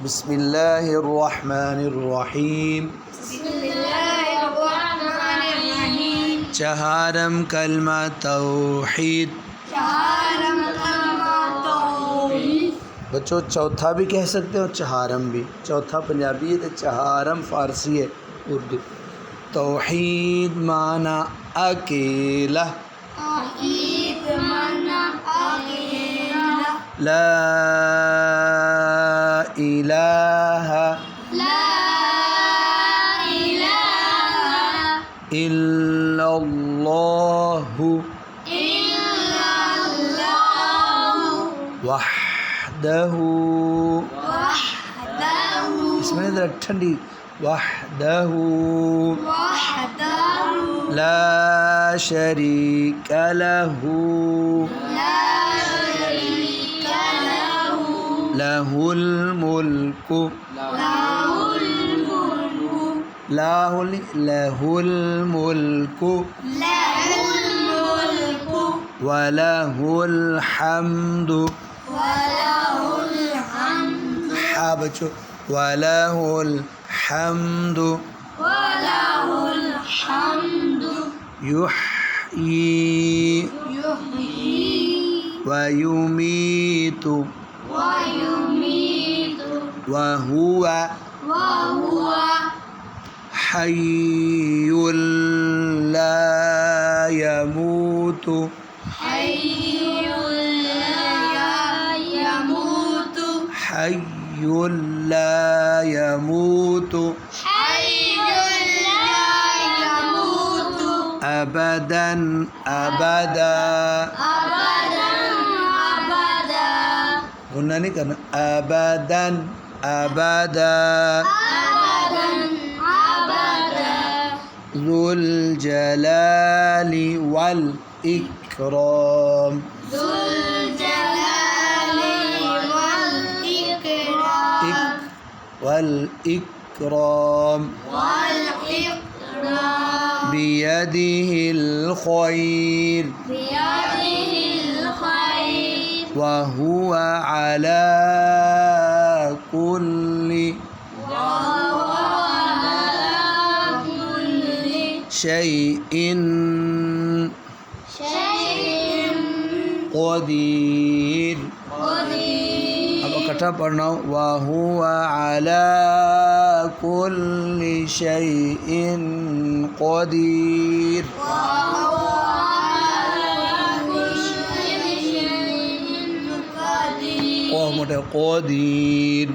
बिस्मिल्लाहिर्रहमानिर्रहीम। चहारम कलमा तौहीद। बच्चों चौथा भी कह सकते हो, चहारम भी। चौथा पंजाबी है तो चहारम फ़ारसी है, उर्दू। तौहीद माना अकेला, ला इलाहा इल्लल्लाहु वहदहु, इसमें ज़रा ठंडी, वहदहु ला शरीक लहू लहुल मुल्कु लहुल मुल्कु वलहुल हम्दु। हाँ बच्चों, वलहुल हम्दु युह्यी व युमीतु वहुवा हय्युल ला यमूतु हय्युल ला यमूतु अबदन अबदा। गुन्ना नहीं करना, अबदन अबदा। ज़ुल जलाली वल इकराम वल इकराम बियदिहिल खैर वहुवा अला कुल्लि शैइन क़दीर। अब इकट्ठा पढ़ना, वहुवा अला कुल्लि शैइन क़दीर। मोटे क़दीर।